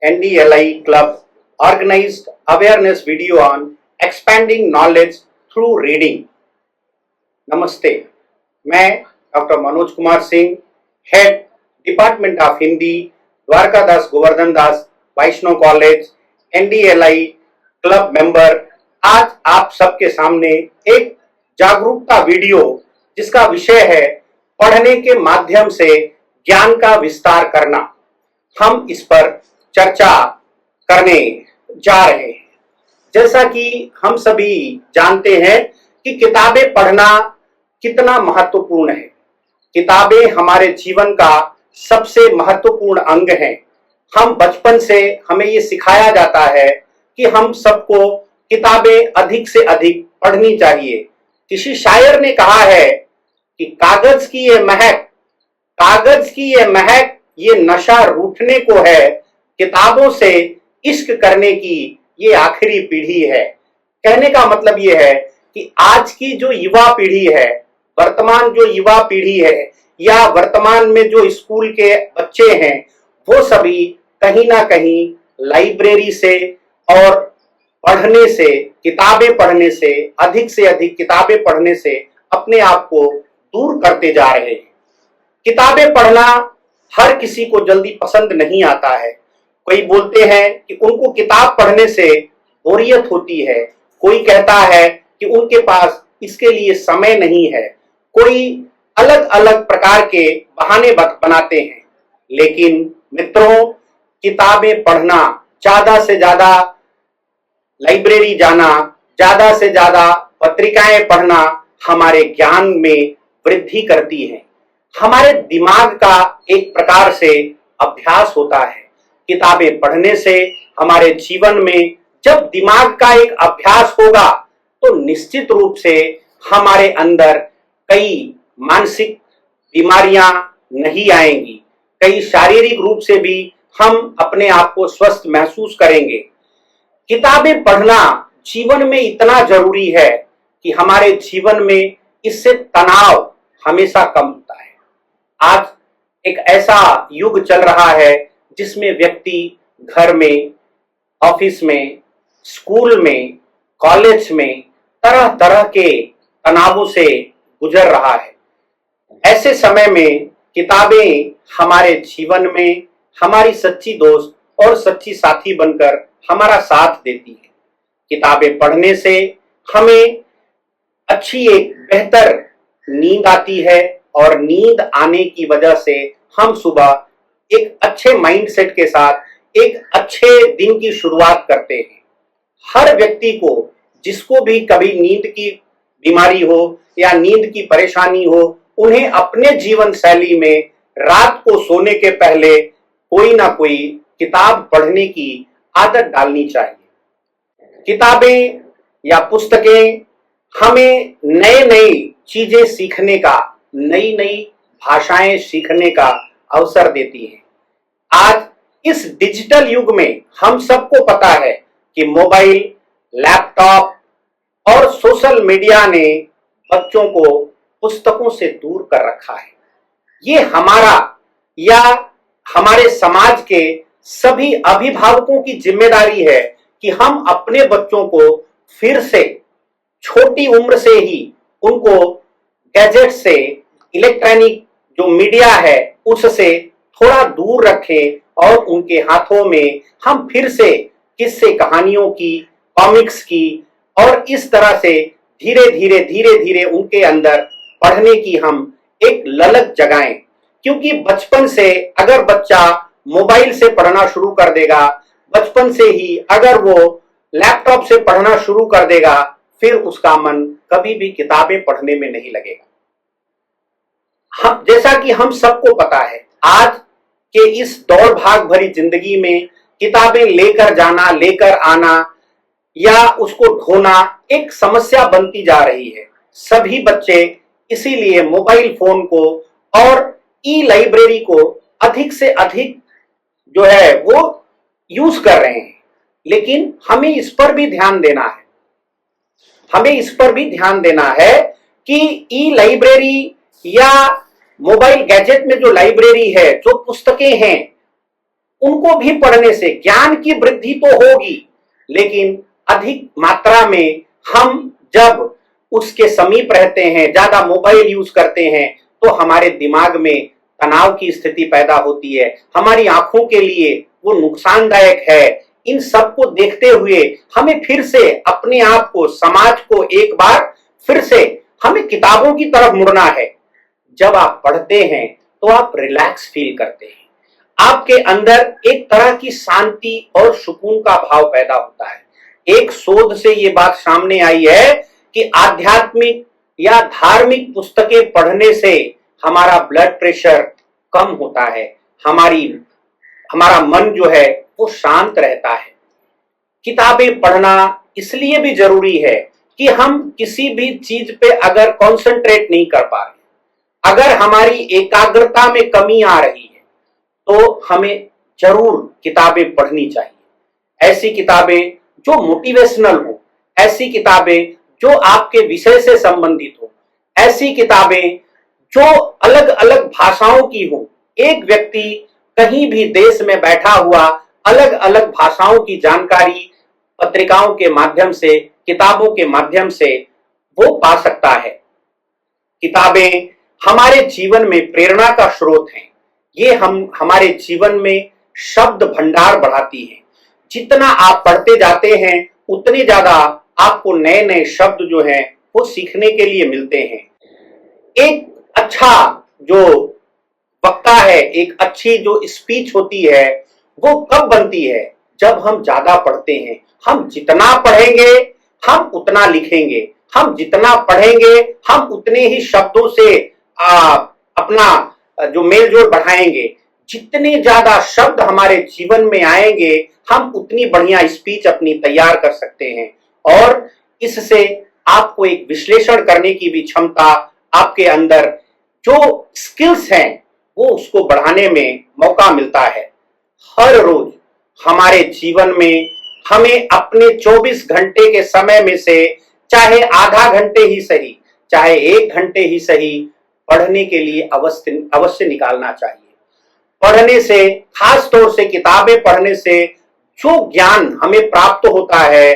NDLI Club organized awareness video on expanding knowledge through reading. नमस्ते, मैं doctor Manoj Kumar Singh, head department of Hindi, Dwarkadas Goverdhan Das Vaishnav college, NDLI club member, आज आप सबके सामने एक जागरूकता वीडियो जिसका विषय है पढ़ने के माध्यम से ज्ञान का विस्तार करना, हम इस पर चर्चा करने जा रहे हैं। जैसा कि हम सभी जानते हैं कि किताबें पढ़ना कितना महत्वपूर्ण है। किताबें हमारे जीवन का सबसे महत्वपूर्ण अंग है। हम बचपन से हमें ये सिखाया जाता है कि हम सबको किताबें अधिक से अधिक पढ़नी चाहिए। किसी शायर ने कहा है कि कागज की ये महक ये नशा रूठने को है, किताबों से इश्क करने की ये आखिरी पीढ़ी है। कहने का मतलब ये है कि आज की जो युवा पीढ़ी है, वर्तमान जो युवा पीढ़ी है या वर्तमान में जो स्कूल के बच्चे हैं, वो सभी कहीं ना कहीं लाइब्रेरी से और पढ़ने से, किताबें पढ़ने से अधिक किताबें पढ़ने से अपने आप को दूर करते जा रहे हैं। किताबें पढ़ना हर किसी को जल्दी पसंद नहीं आता है। कोई बोलते हैं कि उनको किताब पढ़ने से बोरियत होती है, कोई कहता है कि उनके पास इसके लिए समय नहीं है, कोई अलग अलग प्रकार के बहाने बनाते हैं। लेकिन मित्रों, किताबें पढ़ना, ज्यादा से ज्यादा लाइब्रेरी जाना, ज्यादा से ज्यादा पत्रिकाएं पढ़ना हमारे ज्ञान में वृद्धि करती है। हमारे दिमाग का एक प्रकार से अभ्यास होता है। किताबें पढ़ने से हमारे जीवन में जब दिमाग का एक अभ्यास होगा तो निश्चित रूप से हमारे अंदर कई मानसिक बीमारियां नहीं आएंगी, कई शारीरिक रूप से भी हम अपने आप को स्वस्थ महसूस करेंगे। किताबें पढ़ना जीवन में इतना जरूरी है कि हमारे जीवन में इससे तनाव हमेशा कम होता है। आज एक ऐसा युग चल रहा है जिसमें व्यक्ति घर में, ऑफिस में, स्कूल में, कॉलेज में तरह तरह के तनावों से गुजर रहा है। ऐसे समय में किताबें हमारे जीवन में हमारी सच्ची दोस्त और सच्ची साथी बनकर हमारा साथ देती है। किताबें पढ़ने से हमें अच्छी एक बेहतर नींद आती है और नींद आने की वजह से हम सुबह एक अच्छे माइंडसेट के साथ एक अच्छे दिन की शुरुआत करते हैं। हर व्यक्ति को, जिसको भी कभी नींद की बीमारी हो या नींद की परेशानी हो, उन्हें अपने जीवन शैली में रात को सोने के पहले कोई ना कोई किताब पढ़ने की आदत डालनी चाहिए। किताबें या पुस्तकें हमें नए नई चीजें सीखने का, नई नई भाषाएं सीखने का अवसर देती है। आज इस डिजिटल युग में हम सबको पता है कि मोबाइल, लैपटॉप और सोशल मीडिया ने बच्चों को पुस्तकों से दूर कर रखा है। ये हमारा या हमारे समाज के सभी अभिभावकों की जिम्मेदारी है कि हम अपने बच्चों को फिर से छोटी उम्र से ही उनको गैजेट से, इलेक्ट्रॉनिक जो मीडिया है उससे थोड़ा दूर रखें और उनके हाथों में हम फिर से किस्से कहानियों की, कॉमिक्स की और इस तरह से धीरे धीरे उनके अंदर पढ़ने की हम एक ललक जगाएं। क्योंकि बचपन से अगर बच्चा मोबाइल से पढ़ना शुरू कर देगा, बचपन से ही अगर वो लैपटॉप से पढ़ना शुरू कर देगा, फिर उसका मन कभी भी किताबें पढ़ने में नहीं लगेगा। जैसा कि हम सबको पता है, आज के इस दौड़ भाग भरी जिंदगी में किताबें लेकर जाना, लेकर आना या उसको ढोना एक समस्या बनती जा रही है। सभी बच्चे इसीलिए मोबाइल फोन को और ई लाइब्रेरी को अधिक से अधिक जो है वो यूज कर रहे हैं। लेकिन हमें इस पर भी ध्यान देना है कि ई लाइब्रेरी या मोबाइल गैजेट में जो लाइब्रेरी है, जो पुस्तकें हैं, उनको भी पढ़ने से ज्ञान की वृद्धि तो होगी, लेकिन अधिक मात्रा में हम जब उसके समीप रहते हैं, ज्यादा मोबाइल यूज करते हैं, तो हमारे दिमाग में तनाव की स्थिति पैदा होती है, हमारी आंखों के लिए वो नुकसानदायक है। इन सब को देखते हुए हमें फिर से अपने आप को, समाज को एक बार फिर से हमें किताबों की तरफ मुड़ना है। जब आप पढ़ते हैं तो आप रिलैक्स फील करते हैं, आपके अंदर एक तरह की शांति और सुकून का भाव पैदा होता है। एक शोध से ये बात सामने आई है कि आध्यात्मिक या धार्मिक पुस्तकें पढ़ने से हमारा ब्लड प्रेशर कम होता है, हमारा मन जो है वो शांत रहता है। किताबें पढ़ना इसलिए भी जरूरी है कि हम किसी भी चीज पे अगर कंसंट्रेट नहीं कर पा रहे, अगर हमारी एकाग्रता में कमी आ रही है, तो हमें जरूर किताबें पढ़नी चाहिए। ऐसी किताबें जो मोटिवेशनल हो, ऐसी किताबें जो आपके विषय से संबंधित हो, ऐसी किताबें जो अलग अलग भाषाओं की हो। एक व्यक्ति कहीं भी देश में बैठा हुआ अलग अलग भाषाओं की जानकारी पत्रिकाओं के माध्यम से, किताबों के माध्यम से वो पा सकता है। किताबें हमारे जीवन में प्रेरणा का स्रोत हैं। ये हमारे जीवन में शब्द भंडार बढ़ाती है। जितना आप पढ़ते जाते हैं उतने ज्यादा आपको नए नए शब्द जो हैं वो सीखने के लिए मिलते हैं। एक अच्छा जो वक्ता है, एक अच्छी जो स्पीच होती है, वो कब बनती है? जब हम ज्यादा पढ़ते हैं। हम जितना पढ़ेंगे हम उतना लिखेंगे, हम जितना पढ़ेंगे हम उतने ही शब्दों से अपना जो मेल जोल बढ़ाएंगे। जितने ज्यादा शब्द हमारे जीवन में आएंगे हम उतनी बढ़िया स्पीच अपनी तैयार कर सकते हैं, और इससे आपको एक विश्लेषण करने की भी क्षमता, आपके अंदर जो स्किल्स हैं वो उसको बढ़ाने में मौका मिलता है। हर रोज हमारे जीवन में हमें अपने 24 घंटे के समय में से चाहे आधा घंटे ही सही, चाहे 1 घंटे ही सही, पढ़ने के लिए अवश्य निकालना चाहिए। पढ़ने से, खास तौर से किताबें पढ़ने से जो ज्ञान हमें प्राप्त होता है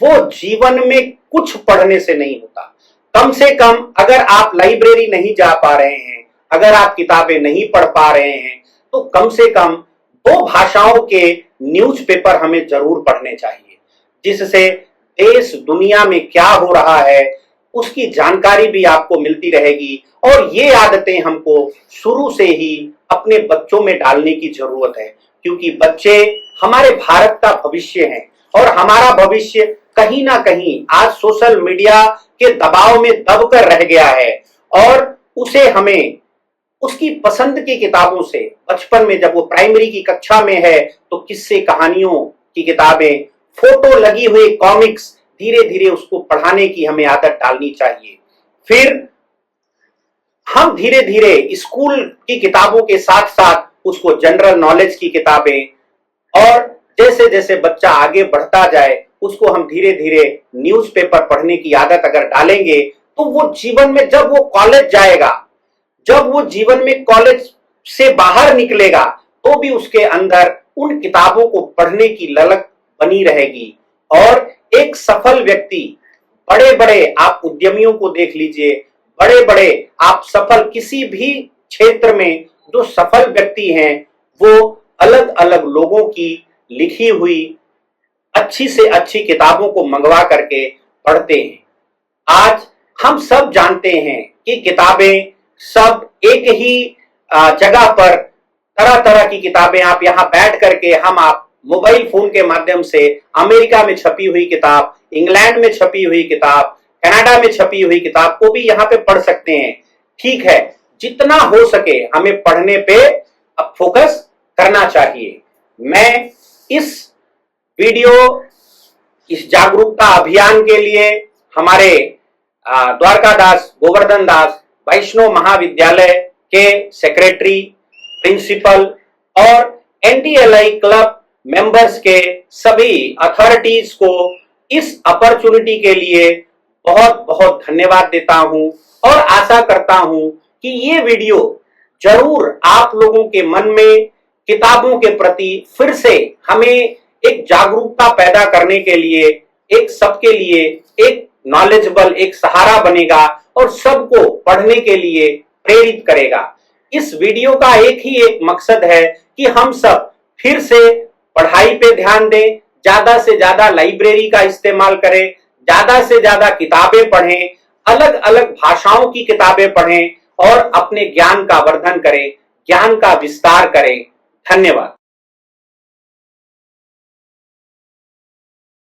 वो जीवन में कुछ पढ़ने से नहीं होता। कम से कम अगर आप लाइब्रेरी नहीं जा पा रहे हैं, अगर आप किताबें नहीं पढ़ पा रहे हैं, तो कम से कम 2 भाषाओं के न्यूज़पेपर हमें जरूर पढ़ने चाहिए, जिससे देश दुनिया में क्या हो रहा है उसकी जानकारी भी आपको मिलती रहेगी। और ये आदतें हमको शुरू से ही अपने बच्चों में डालने की जरूरत है, क्योंकि बच्चे हमारे भारत का भविष्य हैं, और हमारा भविष्य कहीं ना कहीं आज सोशल मीडिया के दबाव में दबकर रह गया है। और उसे हमें उसकी पसंद की किताबों से, बचपन में जब वो प्राइमरी की कक्षा में है तो किस्से कहानियों की किताबें, फोटो लगी हुई कॉमिक्स, धीरे धीरे उसको पढ़ाने की हमें आदत डालनी चाहिए। फिर हम धीरे धीरे स्कूल की किताबों के साथ साथ उसको जनरल नॉलेज की किताबें, और जैसे जैसे बच्चा आगे बढ़ता जाए उसको हम धीरे धीरे न्यूज़पेपर पढ़ने की आदत अगर डालेंगे, तो वो जीवन में जब वो कॉलेज जाएगा, जब वो जीवन में कॉलेज से बाहर निकलेगा, तो भी उसके अंदर उन किताबों को पढ़ने की ललक बनी रहेगी। और एक सफल व्यक्ति, बड़े बड़े आप उद्यमियों को देख लीजिए, बड़े बड़े आप सफल किसी भी क्षेत्र में जो सफल व्यक्ति हैं, वो अलग अलग लोगों की लिखी हुई अच्छी से अच्छी किताबों को मंगवा करके पढ़ते हैं। आज हम सब जानते हैं कि किताबें सब एक ही जगह पर, तरह तरह की किताबें आप यहाँ बैठ करके आप मोबाइल फोन के माध्यम से अमेरिका में छपी हुई किताब, इंग्लैंड में छपी हुई किताब, कनाडा में छपी हुई किताब को भी यहाँ पे पढ़ सकते हैं। ठीक है, जितना हो सके हमें पढ़ने पे अब फोकस करना चाहिए। मैं इस वीडियो, इस जागरूकता अभियान के लिए हमारे द्वारका दास गोवर्धन दास वैष्णव महाविद्यालय के सेक्रेटरी, प्रिंसिपल और एनडीएलआई क्लब मेंबर्स के सभी अथॉरिटीज को इस अपॉर्चुनिटी के लिए बहुत बहुत धन्यवाद देता हूं, और आशा करता हूं कि ये वीडियो जरूर आप लोगों के मन में किताबों के प्रति फिर से हमें एक जागरूकता पैदा करने के लिए, एक सबके लिए एक नॉलेजेबल एक सहारा बनेगा और सबको पढ़ने के लिए प्रेरित करेगा। इस वीडियो का एक ही एक मकसद है कि हम सब फिर से पढ़ाई पे ध्यान दें, ज्यादा से ज्यादा लाइब्रेरी का इस्तेमाल करें, ज्यादा से ज्यादा किताबें पढ़ें, अलग अलग भाषाओं की किताबें पढ़ें और अपने ज्ञान का वर्धन करें, ज्ञान का विस्तार करें। धन्यवाद।